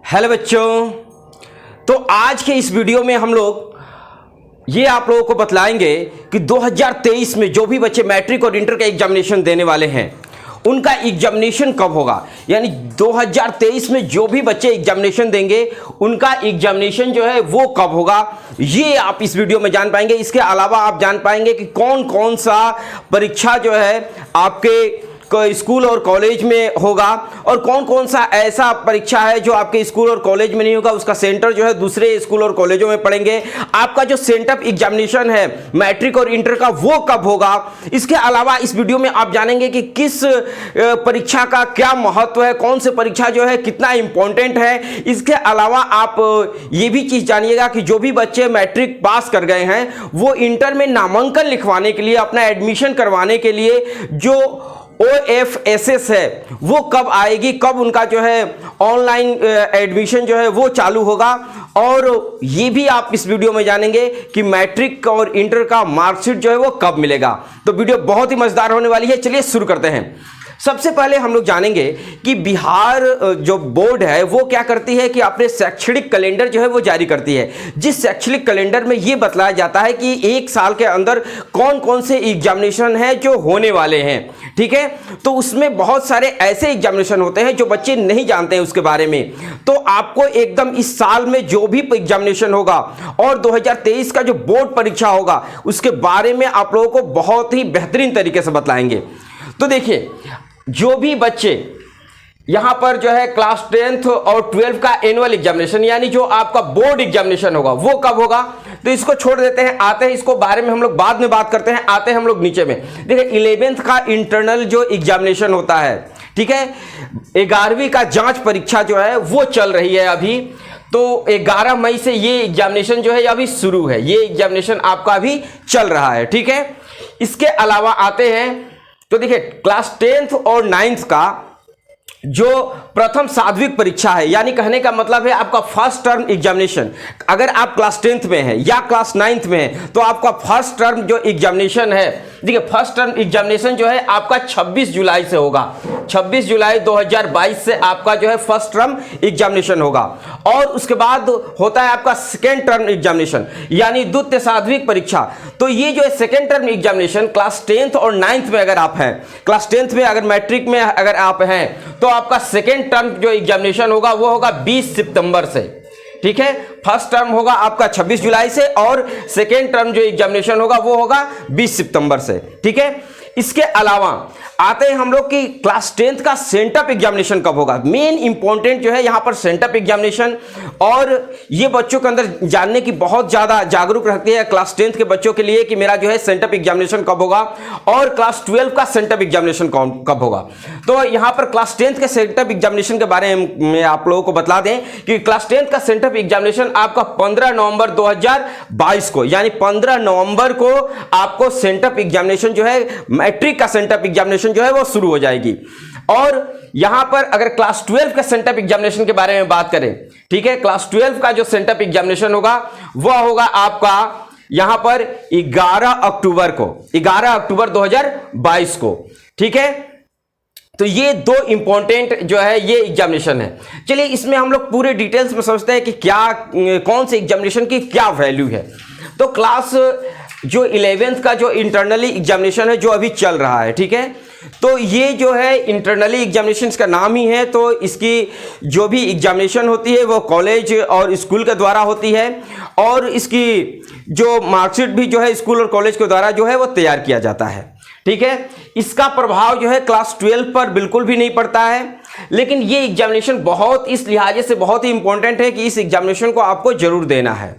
Hello बच्चों, तो आज के इस वीडियो में हम लोग ये आप लोगों को बतलाएंगे कि 2023 में जो भी बच्चे मैट्रिक और इंटर का एग्जामिनेशन देने वाले हैं उनका एग्जामिनेशन कब होगा। यानी 2023 में जो भी बच्चे एग्जामिनेशन देंगे उनका एग्जामिनेशन जो है वो कब होगा, ये आप इस वीडियो में जान पाएंगे। इसके अलावा आप जान पाएंगे कि कौन कौन सा परीक्षा जो है आपके स्कूल और कॉलेज में होगा और कौन कौन सा ऐसा परीक्षा है जो आपके स्कूल और कॉलेज में नहीं होगा, उसका सेंटर जो है दूसरे स्कूल और कॉलेजों में पड़ेंगे। आपका जो सेंटअप एग्जामिनेशन है मैट्रिक और इंटर का वो कब होगा। इसके अलावा इस वीडियो में आप जानेंगे कि किस परीक्षा का क्या महत्व है, कौन से परीक्षा जो है कितना इंपॉर्टेंट है। इसके अलावा आप ये भी चीज जानिएगा कि जो भी बच्चे मैट्रिक पास कर गए हैं वो इंटर में नामांकन लिखवाने के लिए, अपना एडमिशन करवाने के लिए जो OFSS है वो कब आएगी, कब उनका जो है ऑनलाइन एडमिशन जो है वो चालू होगा। और ये भी आप इस वीडियो में जानेंगे कि मैट्रिक और इंटर का मार्कशीट जो है वो कब मिलेगा। तो वीडियो बहुत ही मजेदार होने वाली है। चलिए शुरू करते हैं। सबसे पहले हम लोग जानेंगे कि बिहार जो बोर्ड है वो क्या करती है कि अपने शैक्षणिक कैलेंडर जो है वो जारी करती है, जिस शैक्षणिक कैलेंडर में ये बतलाया जाता है कि एक साल के अंदर कौन कौन से एग्जामिनेशन है जो होने वाले हैं। ठीक है, तो उसमें बहुत सारे ऐसे एग्जामिनेशन होते हैं जो बच्चे नहीं जानते हैं उसके बारे में। तो आपको एकदम इस साल में जो भी एग्जामिनेशन होगा और 2023 का जो बोर्ड परीक्षा होगा उसके बारे में आप लोगों को बहुत ही बेहतरीन तरीके से बतलाएंगे। तो देखिए, जो भी बच्चे यहां पर जो है क्लास 10th और 12th का एनुअल एग्जामिनेशन यानी जो आपका बोर्ड एग्जामिनेशन होगा वो कब होगा, तो इसको छोड़ देते हैं, आते हैं इसको बारे में हम लोग बाद में बात करते हैं। आते हैं हम लोग नीचे में। देखिए 11th का इंटरनल जो एग्जामिनेशन होता है, ठीक है, 11वीं का जांच परीक्षा जो है वो चल रही है अभी। तो 11 मई से ये एग्जामिनेशन जो है अभी शुरू है, ये एग्जामिनेशन आपका अभी चल रहा है। ठीक है, इसके अलावा आते हैं तो देखिए क्लास 10th और 9th का जो प्रथम साध्विक परीक्षा है, यानी कहने का मतलब है आपका फर्स्ट टर्म एग्जामिनेशन। अगर आप क्लास 10th में है या क्लास 9th में है तो आपका फर्स्ट टर्म जो एग्जामिनेशन है, देखिए फर्स्ट टर्म एग्जामिनेशन जो है आपका 26 जुलाई से होगा। 26 जुलाई 2022 से आपका जो है फर्स्ट टर्म एग्जामिनेशन होगा। और उसके बाद होता है आपका सेकेंड टर्म एग्जामिनेशन यानी द्वितीय साध्विक परीक्षा। तो ये जो है second term examination class 10th और 9th में अगर आप हैं, क्लास 10th में अगर मैट्रिक में अगर आप हैं तो आपका सेकेंड टर्म जो एग्जामिनेशन होगा वो होगा 20 सितंबर से। ठीक है, फर्स्ट टर्म होगा आपका 26 जुलाई से और सेकेंड टर्म जो एग्जामिनेशन होगा वो होगा 20 सितंबर से। ठीक है, इसके अलावा आते हैं हम लोग कि क्लास 10th का सेंटअप एग्जामिनेशन कब होगा। मेन इंपॉर्टेंट जो है यहां पर सेंटअप एग्जामिनेशन, और ये बच्चों के अंदर जानने की बहुत ज्यादा जागरूक रहती है क्लास 10th के बच्चों के लिए कि मेरा जो है सेंटअप एग्जामिनेशन कब होगा और क्लास 12 का सेंटअप एग्जामिनेशन कब होगा। तो यहां पर क्लास 10th के सेंटअप एग्जामिनेशन के बारे में आप लोगों को बतला दें कि क्लास 10th का सेंटअप एग्जामिनेशन आपका 15 नवंबर 2022 को, यानी 15 नवंबर को आपको सेंटअप एग्जामिनेशन जो है मैट्रिक का सेंटअप एग्जामिनेशन जो है वो शुरू हो जाएगी। और यहां पर अगर क्लास 12 का सेंटअप एग्जामिनेशन के बारे में बात करें, ठीक है, क्लास 12 का जो सेंटअप एग्जामिनेशन होगा वह होगा आपका यहां पर 11 अक्टूबर को, 11 अक्टूबर 2022 को। ठीक है, तो ये दो इंपॉर्टेंट जो है ये एग्जामिनेशन है। चलिए इसमें हम लोग पूरे डिटेल्स में समझते हैं कि क्या कौन से एग्जामिनेशन की क्या वैल्यू है। तो क्लास जो 11th का जो इंटरनली एग्जामिनेशन है जो अभी चल रहा है, ठीक है, तो ये जो है इंटरनली एग्जामिनेशन का नाम ही है। तो इसकी जो भी एग्जामिनेशन होती है वो कॉलेज और स्कूल के द्वारा होती है और इसकी जो मार्कशीट भी जो है स्कूल और कॉलेज के द्वारा जो है वो तैयार किया जाता है। ठीक है, इसका प्रभाव जो है क्लास 12 पर बिल्कुल भी नहीं पड़ता है, लेकिन ये एग्जामिनेशन बहुत इस लिहाजे से बहुत ही इंपॉर्टेंट है कि इस एग्जामिनेशन को आपको जरूर देना है।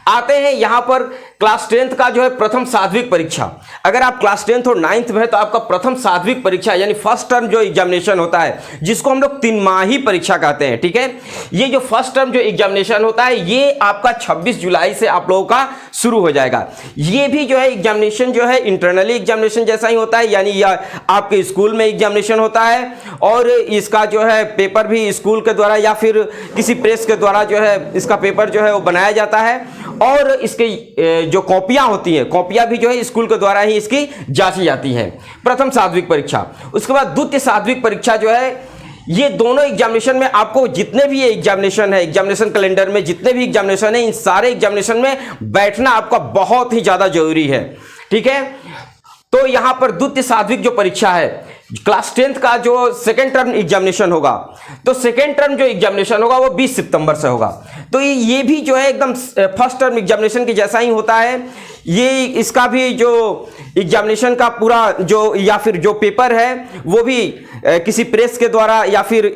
आते हैं यहां पर क्लास 10th का जो है प्रथम साध्विक परीक्षा। अगर आप क्लास 10th और 9th में है तो आपका प्रथम साध्विक परीक्षा यानी फर्स्ट टर्म जो एग्जामिनेशन होता है जिसको हम लोग 3 माही परीक्षा कहते हैं। ठीक है, ये जो फर्स्ट टर्म जो एग्जामिनेशन होता है ये आपका 26 जुलाई से आप लोगों का शुरू हो जाएगा। ये भी जो है एग्जामिनेशन जो है इंटरनली एग्जामिनेशन जैसा ही होता है, यानी आपके स्कूल में एग्जामिनेशन होता है और इसका जो है पेपर भी स्कूल के द्वारा या फिर किसी प्रेस के द्वारा जो है इसका पेपर जो है वो बनाया जाता है और इसके जो कॉपियां होती हैं, कॉपियां भी जो है स्कूल के द्वारा ही इसकी जांची जाती है। प्रथम साध्विक परीक्षा, उसके बाद द्वितीय साध्विक परीक्षा जो है ये दोनों एग्जामिनेशन में आपको जितने भी एग्जामिनेशन है, एग्जामिनेशन कैलेंडर में जितने भी एग्जामिनेशन है, इन सारे एग्जामिनेशन में बैठना आपका बहुत ही ज्यादा जरूरी है। ठीक है, तो यहां पर द्वितीय सार्वत्रिक जो परीक्षा है, क्लास 10th का जो सेकेंड टर्म एग्जामिनेशन होगा, तो सेकेंड टर्म जो एग्जामिनेशन होगा वो 20 सितंबर से होगा। तो ये भी जो है एकदम फर्स्ट टर्म एग्जामिनेशन के जैसा ही होता है। ये इसका भी जो एग्जामिनेशन का पूरा जो या फिर जो पेपर है वो भी किसी प्रेस के द्वारा या फिर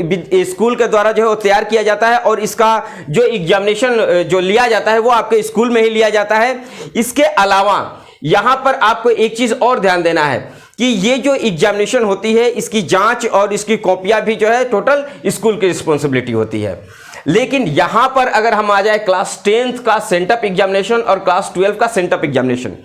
स्कूल के द्वारा जो है वो तैयार किया जाता है, और इसका जो एग्जामिनेशन जो लिया जाता है वो आपके स्कूल में ही लिया जाता है। इसके अलावा यहां पर आपको एक चीज और ध्यान देना है कि ये जो एग्जामिनेशन होती है इसकी जांच और इसकी कॉपियां भी जो है टोटल स्कूल की रिस्पॉन्सिबिलिटी होती है। लेकिन यहां पर अगर हम आ जाए क्लास 10th का सेंटअप एग्जामिनेशन और क्लास 12 का सेंटअप एग्जामिनेशन,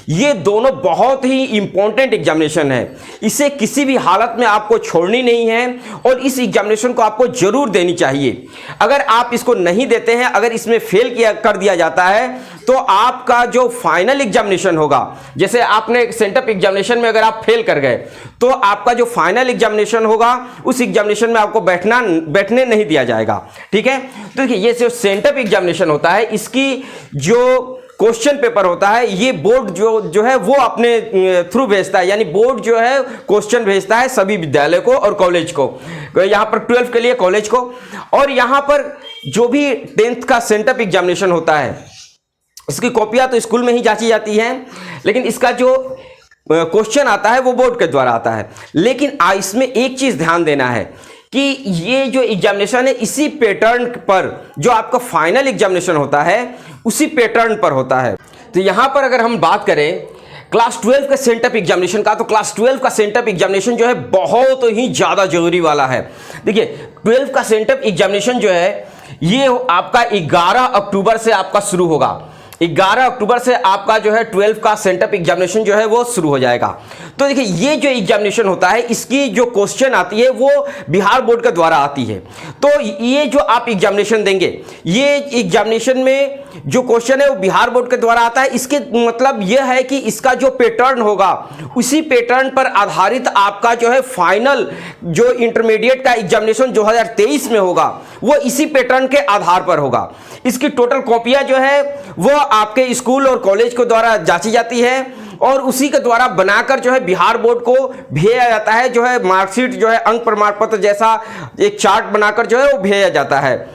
ये दोनों बहुत ही इंपॉर्टेंट एग्जामिनेशन है। इसे किसी भी हालत में आपको छोड़नी नहीं है और इस एग्जामिनेशन को आपको जरूर देनी चाहिए। अगर आप इसको नहीं देते हैं, अगर इसमें फेल कर दिया जाता है, तो आपका जो फाइनल एग्जामिनेशन होगा, जैसे आपने सेंटअप एग्जामिनेशन में अगर आप फेल कर गए, तो आपका जो फाइनल एग्जामिनेशन होगा उस एग्जामिनेशन में आपको बैठने नहीं दिया जाएगा। ठीक है, तो देखिए ये जो सेंटअप एग्जामिनेशन होता है, इसकी जो क्वेश्चन पेपर होता है, ये बोर्ड जो है वो अपने थ्रू भेजता है, यानी बोर्ड जो है क्वेश्चन भेजता है सभी विद्यालय को और कॉलेज को, यहां पर 12 के लिए कॉलेज को। और यहां पर जो भी 10th का सेंटअप एग्जामिनेशन होता है, इसकी कॉपियां तो स्कूल में ही जांची जाती हैं, लेकिन इसका जो क्वेश्चन आता है वो बोर्ड के द्वारा आता है। लेकिन इसमें एक चीज ध्यान देना है कि ये जो एग्जामिनेशन है, इसी पैटर्न पर जो आपका फाइनल एग्जामिनेशन होता है उसी पैटर्न पर होता है। तो यहां पर अगर हम बात करें क्लास 12 के सेंटअप एग्जामिनेशन का, तो क्लास 12 का सेंटअप एग्जामिनेशन जो है बहुत ही ज्यादा जरूरी वाला है। देखिए 12 का सेंटअप एग्जामिनेशन जो है ये आपका 11 अक्टूबर से आपका शुरू होगा। 11 अक्टूबर से आपका जो है 12 का सेंटअप एग्जामिनेशन जो है वो शुरू हो जाएगा। तो देखिए ये जो एग्जामिनेशन होता है, इसकी जो क्वेश्चन आती है वो बिहार बोर्ड के द्वारा आती है। तो ये जो आप एग्जामिनेशन देंगे, ये एग्जामिनेशन में जो क्वेश्चन है वो बिहार बोर्ड के द्वारा आता है। इसके मतलब यह है कि इसका जो पैटर्न होगा उसी पैटर्न पर आधारित आपका जो है फाइनल जो इंटरमीडिएट का एग्जामिनेशन 2023 में होगा वो इसी पैटर्न के आधार पर होगा। इसकी टोटल कॉपियां जो है वो आपके स्कूल और कॉलेज के द्वारा जांची जाती है और उसी के द्वारा बनाकर जो है बिहार बोर्ड को भेजा जाता है। जो है मार्कशीट जो है अंक प्रमाण पत्र जैसा एक चार्ट बनाकर जो है वो भेजा जाता है,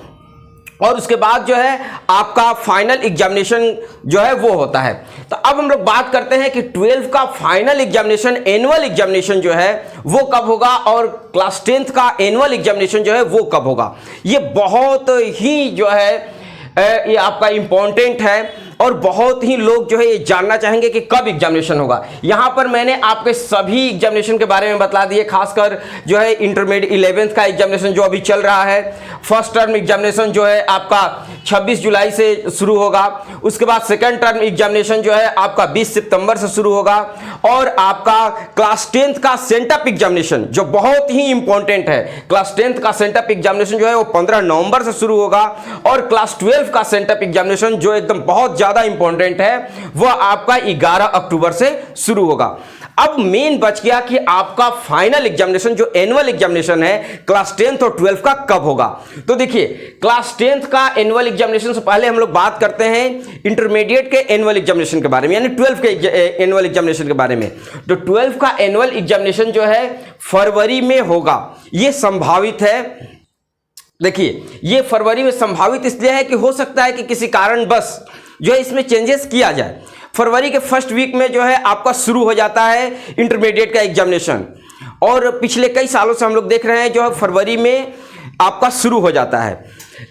और उसके बाद जो है आपका फाइनल एग्जामिनेशन जो है वो होता है। तो अब हम लोग बात करते हैं कि 12 का फाइनल एग्जामिनेशन, एनुअल एग्जामिनेशन जो है वो कब होगा और क्लास 10th का एनुअल एग्जामिनेशन जो है वो कब होगा। ये बहुत ही जो है ये आपका इंपॉर्टेंट है और बहुत ही लोग जो है ये जानना चाहेंगे कि कब एग्जामिनेशन होगा। यहां पर मैंने आपके सभी एग्जामिनेशन के बारे में बता दिए, खासकर जो है इंटरमीडिएट 11th का एग्जामिनेशन जो अभी चल रहा है। फर्स्ट टर्म एग्जामिनेशन जो है आपका 26 जुलाई से शुरू होगा। उसके बाद सेकंड टर्म एग्जामिनेशन जो है आपका 20 सितंबर से शुरू होगा, और आपका क्लास 10th का सेंटअप एग्जामिनेशन जो बहुत ही इंपॉर्टेंट है, क्लास 10th का सेंटअप एग्जामिनेशन जो है वो 15 नवंबर से शुरू होगा, और क्लास 12 का सेंटअप एग्जामिनेशन जो एकदम बहुत ज्यादा इंपॉर्टेंट है वो आपका 11 अक्टूबर से शुरू होगा। अब मेन बच गया कि आपका फाइनल एग्जामिनेशन जो एनुअल एग्जामिनेशन है क्लास 10th और 12 का कब होगा। तो देखिए क्लास 10th का एनुअल एग्जामिनेशन से पहले हम लोग बात करते हैं इंटरमीडिएट के एनुअल एग्जामिनेशन के बारे में, यानी 12 के एनुअल एग्जामिनेशन के बारे में। तो 12 का एनुअल एग्जामिनेशन जो है फरवरी में होगा, यह संभावित है। देखिए ये फरवरी में संभावित इसलिए है कि हो सकता है कि किसी कारणवश जो है इसमें चेंजेस किया जाए। फरवरी के फर्स्ट वीक में जो है आपका शुरू हो जाता है इंटरमीडिएट का एग्जामिनेशन, और पिछले कई सालों से हम लोग देख रहे हैं जो है फरवरी में आपका शुरू हो जाता है।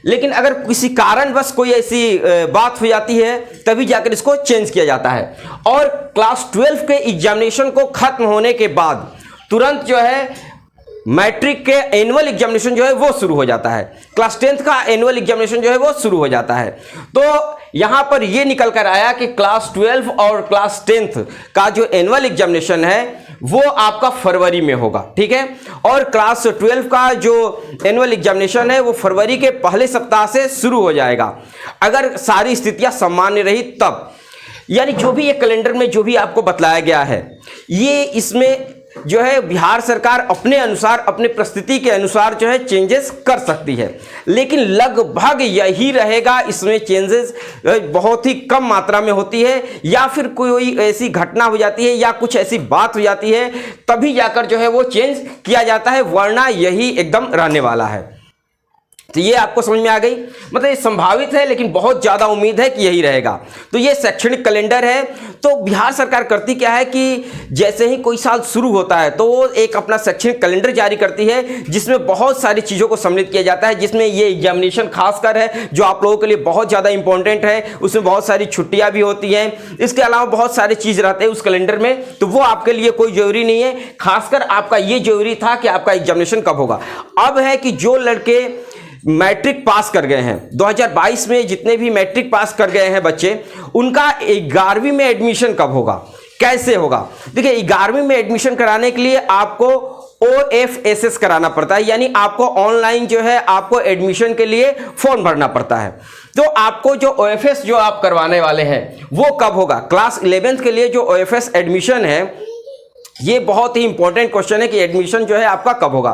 लेकिन अगर किसी कारणवश कोई ऐसी बात हो जाती है तभी जाकर इसको चेंज किया जाता है। और क्लास 12 के एग्जामिनेशन को खत्म होने के बाद तुरंत जो है मैट्रिक के एनुअल एग्जामिनेशन जो है वो शुरू हो जाता है। क्लास 10th का एनुअल एग्जामिनेशन जो है वो शुरू हो जाता है। तो यहां पर ये निकल कर आया कि क्लास 12 और क्लास 10th का जो एनुअल एग्जामिनेशन है वो आपका फरवरी में होगा, ठीक है। और क्लास 12 का जो एनुअल एग्जामिनेशन है वो फरवरी के पहले सप्ताह से शुरू हो जाएगा, अगर सारी स्थितियां सामान्य रही तब। यानी जो भी ये कैलेंडर में जो भी आपको बतलाया गया है, ये इसमें जो है बिहार सरकार अपने अनुसार, अपने परिस्थिति के अनुसार जो है चेंजेस कर सकती है, लेकिन लगभग यही रहेगा। इसमें चेंजेस बहुत ही कम मात्रा में होती है, या फिर कोई ऐसी घटना हो जाती है या कुछ ऐसी बात हो जाती है तभी जाकर जो है वो चेंज किया जाता है, वरना यही एकदम रहने वाला है। तो ये आपको समझ में आ गई, मतलब ये संभावित है लेकिन बहुत ज़्यादा उम्मीद है कि यही रहेगा। तो ये शैक्षणिक कैलेंडर है। तो बिहार सरकार करती क्या है कि जैसे ही कोई साल शुरू होता है तो वो एक अपना शैक्षणिक कैलेंडर जारी करती है, जिसमें बहुत सारी चीज़ों को सम्मिलित किया जाता है, जिसमें ये एग्जामिनेशन खासकर है जो आप लोगों के लिए बहुत ज़्यादा इंपॉर्टेंट है। उसमें बहुत सारी छुट्टियाँ भी होती हैं, इसके अलावा बहुत सारी चीज़ रहते हैं उस कैलेंडर में, तो वो आपके लिए कोई ज़रूरी नहीं है। खासकर आपका ये जरूरी था कि आपका एग्जामिनेशन कब होगा। अब है कि जो लड़के मैट्रिक पास कर गए हैं 2022 में, जितने भी मैट्रिक पास कर गए हैं बच्चे, उनका 11वीं में एडमिशन कब होगा, कैसे होगा। देखिए 11वीं में एडमिशन कराने के लिए आपको OFSS कराना पड़ता है, यानी आपको ऑनलाइन जो है आपको एडमिशन के लिए फॉर्म भरना पड़ता है। तो आपको जो OFS जो आप करवाने वाले हैं वो कब होगा। क्लास 11th के लिए जो OFS एडमिशन है, ये बहुत ही इंपॉर्टेंट क्वेश्चन है कि एडमिशन जो है आपका कब होगा।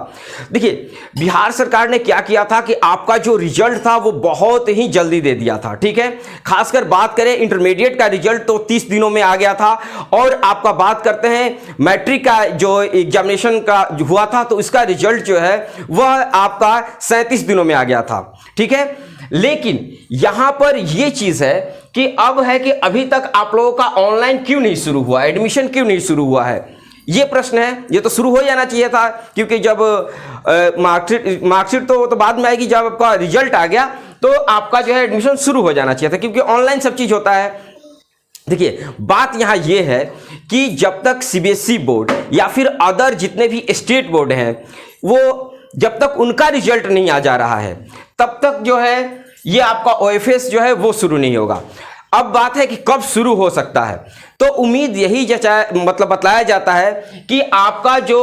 देखिए बिहार सरकार ने क्या किया था कि आपका जो रिजल्ट था वो बहुत ही जल्दी दे दिया था, ठीक है। खासकर बात करें इंटरमीडिएट का रिजल्ट तो 30 दिनों में आ गया था, और आपका बात करते हैं मैट्रिक का जो एग्जामिनेशन का हुआ था तो इसका रिजल्ट जो है वह आपका 37 दिनों में आ गया था, ठीक है। लेकिन यहां पर यह चीज है कि अब है कि अभी तक आप लोगों का ऑनलाइन क्यों नहीं शुरू हुआ, एडमिशन क्यों नहीं शुरू हुआ है, ये प्रश्न है। ये तो शुरू हो जाना चाहिए था, क्योंकि जब मार्कशीट तो बाद में आएगी, जब आपका रिजल्ट आ गया तो आपका जो है एडमिशन शुरू हो जाना चाहिए था, क्योंकि ऑनलाइन सब चीज होता है। देखिए बात यहां यह है कि जब तक CBSE बोर्ड या फिर अदर जितने भी स्टेट बोर्ड हैं, वो जब तक उनका रिजल्ट नहीं आ जा रहा है तब तक जो है ये आपका OFS जो है वो शुरू नहीं होगा। अब बात है कि कब शुरू हो सकता है, तो उम्मीद यही मतलब बतलाया जाता है कि आपका जो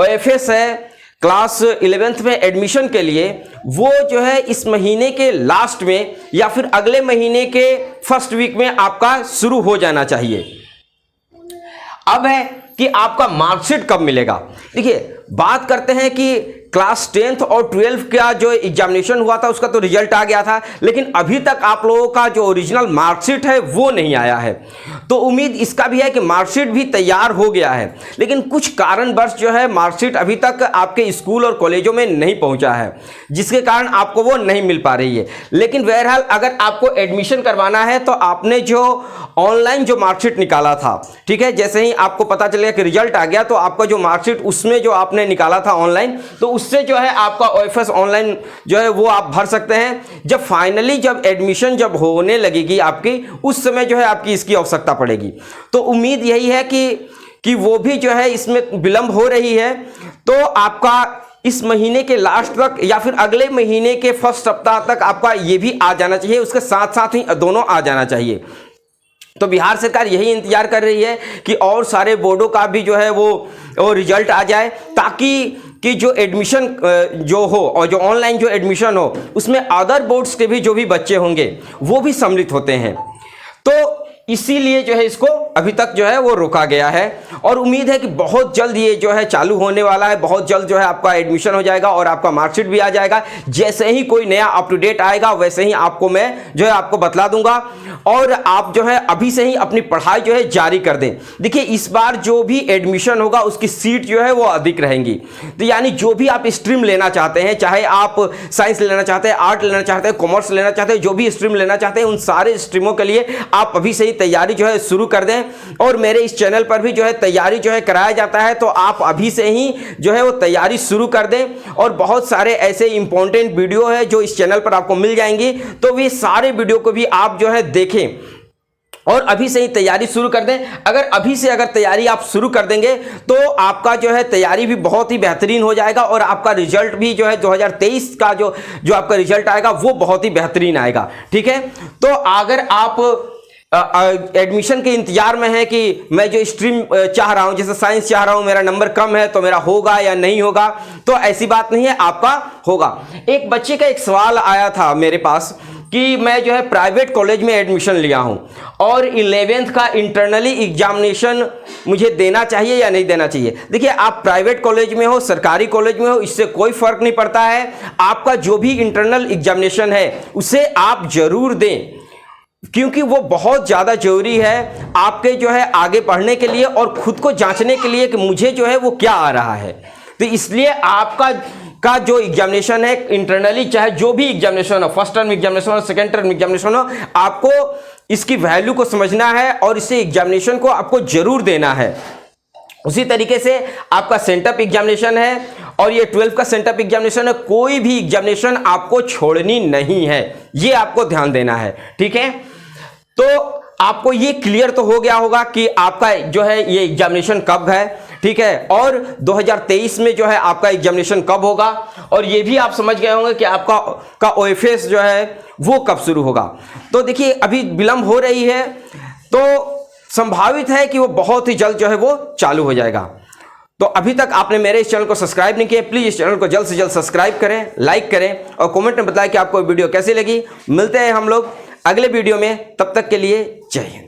OFS है क्लास 11th में एडमिशन के लिए, वो जो है इस महीने के लास्ट में या फिर अगले महीने के फर्स्ट वीक में आपका शुरू हो जाना चाहिए। अब है कि आपका मार्कशीट कब मिलेगा। देखिए बात करते हैं कि क्लास 10th और 12th का जो एग्जामिनेशन हुआ था उसका तो रिजल्ट आ गया था, लेकिन अभी तक आप लोगों का जो ओरिजिनल मार्कशीट है वो नहीं आया है। तो उम्मीद इसका भी है कि मार्कशीट भी तैयार हो गया है, लेकिन कुछ कारणवश जो है मार्कशीट अभी तक आपके स्कूल और कॉलेजों में नहीं पहुंचा है, जिसके कारण आपको वो नहीं मिल पा रही है। लेकिन बहरहाल अगर आपको एडमिशन करवाना है तो आपने जो ऑनलाइन जो मार्कशीट निकाला था, ठीक है, जैसे ही आपको पता चलेगा कि रिजल्ट आ गया तो आपका जो मार्कशीट उसमें जो आपने निकाला था ऑनलाइन, तो उससे जो है आपका OFS ऑनलाइन जो है वो आप भर सकते हैं। जब फाइनली जब एडमिशन जब होने लगेगी आपकी, उस समय जो है आपकी इसकी आवश्यकता पड़ेगी। तो उम्मीद यही है कि वो भी जो है इसमें विलंब हो रही है, तो आपका इस महीने के लास्ट तक या फिर अगले महीने के फर्स्ट सप्ताह तक आपका ये भी आ जाना चाहिए, उसके साथ साथ ही दोनों आ जाना चाहिए। तो बिहार सरकार यही इंतजार कर रही है कि और सारे बोर्डों का भी जो है वो रिजल्ट आ जाए, ताकि कि जो एडमिशन जो हो और जो ऑनलाइन जो एडमिशन हो उसमें अदर बोर्ड्स के भी जो भी बच्चे होंगे वो भी सम्मिलित होते हैं। तो इसीलिए जो है इसको अभी तक जो है वो रोका गया है, और उम्मीद है कि बहुत जल्द ये जो है चालू होने वाला है। बहुत जल्द जो है आपका एडमिशन हो जाएगा और आपका मार्कशीट भी आ जाएगा। जैसे ही कोई नया अप टू डेट आएगा वैसे ही आपको मैं जो है आपको बतला दूंगा, और आप जो है अभी से ही अपनी पढ़ाई जो है जारी कर दें। देखिए इस बार जो भी एडमिशन होगा उसकी सीट जो है वो अधिक रहेंगी, तो यानी जो भी आप स्ट्रीम लेना चाहते हैं, चाहे आप साइंस लेना चाहते हैं, आर्ट लेना चाहते हैं, कॉमर्स लेना चाहते हैं, जो भी स्ट्रीम लेना चाहते हैं, उन सारे स्ट्रीमों के लिए आप अभी से ही तैयारी जो है शुरू कर दें। और मेरे इस चैनल पर भी जो है तैयारी जो है कराया जाता है, तो आप अभी से ही जो है वो तैयारी शुरू कर दें। और बहुत सारे ऐसे इंपॉर्टेंट वीडियो है जो इस चैनल पर आपको मिल जाएंगी, तो वे सारे वीडियो को भी आप जो है देखें और अभी से ही तैयारी शुरू कर दें। अगर अभी से अगर तैयारी आप शुरू कर देंगे तो आपका जो है तैयारी भी बहुत ही बेहतरीन हो जाएगा, और आपका रिजल्ट भी जो है 2023 का जो आपका रिजल्ट आएगा वो बहुत ही बेहतरीन आएगा, ठीक है। तो अगर आप एडमिशन के इंतजार में है कि मैं जो स्ट्रीम चाह रहा हूं, जैसे साइंस चाह रहा हूं, मेरा नंबर कम है तो मेरा होगा या नहीं होगा, तो ऐसी बात नहीं है, आपका होगा। एक बच्चे का एक सवाल आया था मेरे पास कि मैं जो है प्राइवेट कॉलेज में एडमिशन लिया हूं और 11th का इंटरनली एग्जामिनेशन मुझे देना चाहिए या नहीं देना चाहिए। देखिए, आप प्राइवेट कॉलेज में हो, सरकारी कॉलेज में हो, इससे कोई फर्क नहीं पड़ता है। आपका जो भी इंटरनल एग्जामिनेशन है उसे आप जरूर दें, क्योंकि वो बहुत ज़्यादा जरूरी है आपके जो है आगे पढ़ने के लिए और खुद को जांचने के लिए कि मुझे जो है वो क्या आ रहा है। तो इसलिए आपका जो एग्जामिनेशन है इंटरनली, चाहे जो भी एग्जामिनेशन हो, फर्स्ट टर्म एग्जामिनेशन हो, सेकेंड टर्म एग्जामिनेशन हो, आपको इसकी वैल्यू को समझना है और इसे एग्जामिनेशन को आपको जरूर देना है। उसी तरीके से आपका सेंटअप एग्जामिनेशन है और ये 12th का सेंटअप एग्जामिनेशन है, कोई भी एग्जामिनेशन आपको छोड़नी नहीं है, ये आपको ध्यान देना है। ठीक है, तो आपको ये क्लियर तो हो गया होगा कि आपका जो है ये एग्जामिनेशन कब है। ठीक है, और 2023 में जो है आपका एग्जामिनेशन कब होगा, और ये भी आप समझ गए होंगे कि आपका OFS जो है वो कब शुरू होगा। तो देखिए, अभी विलंब हो रही है, तो संभावित है कि वो बहुत ही जल्द जो है वो चालू हो जाएगा। तो अभी तक आपने मेरे इस चैनल को सब्सक्राइब नहीं किया, प्लीज इस चैनल को जल्द से जल्द सब्सक्राइब करें, लाइक करें और कमेंट में बताएं कि आपको वीडियो कैसी लगी। मिलते हैं हम लोग अगले वीडियो में, तब तक के लिए जय हिंद।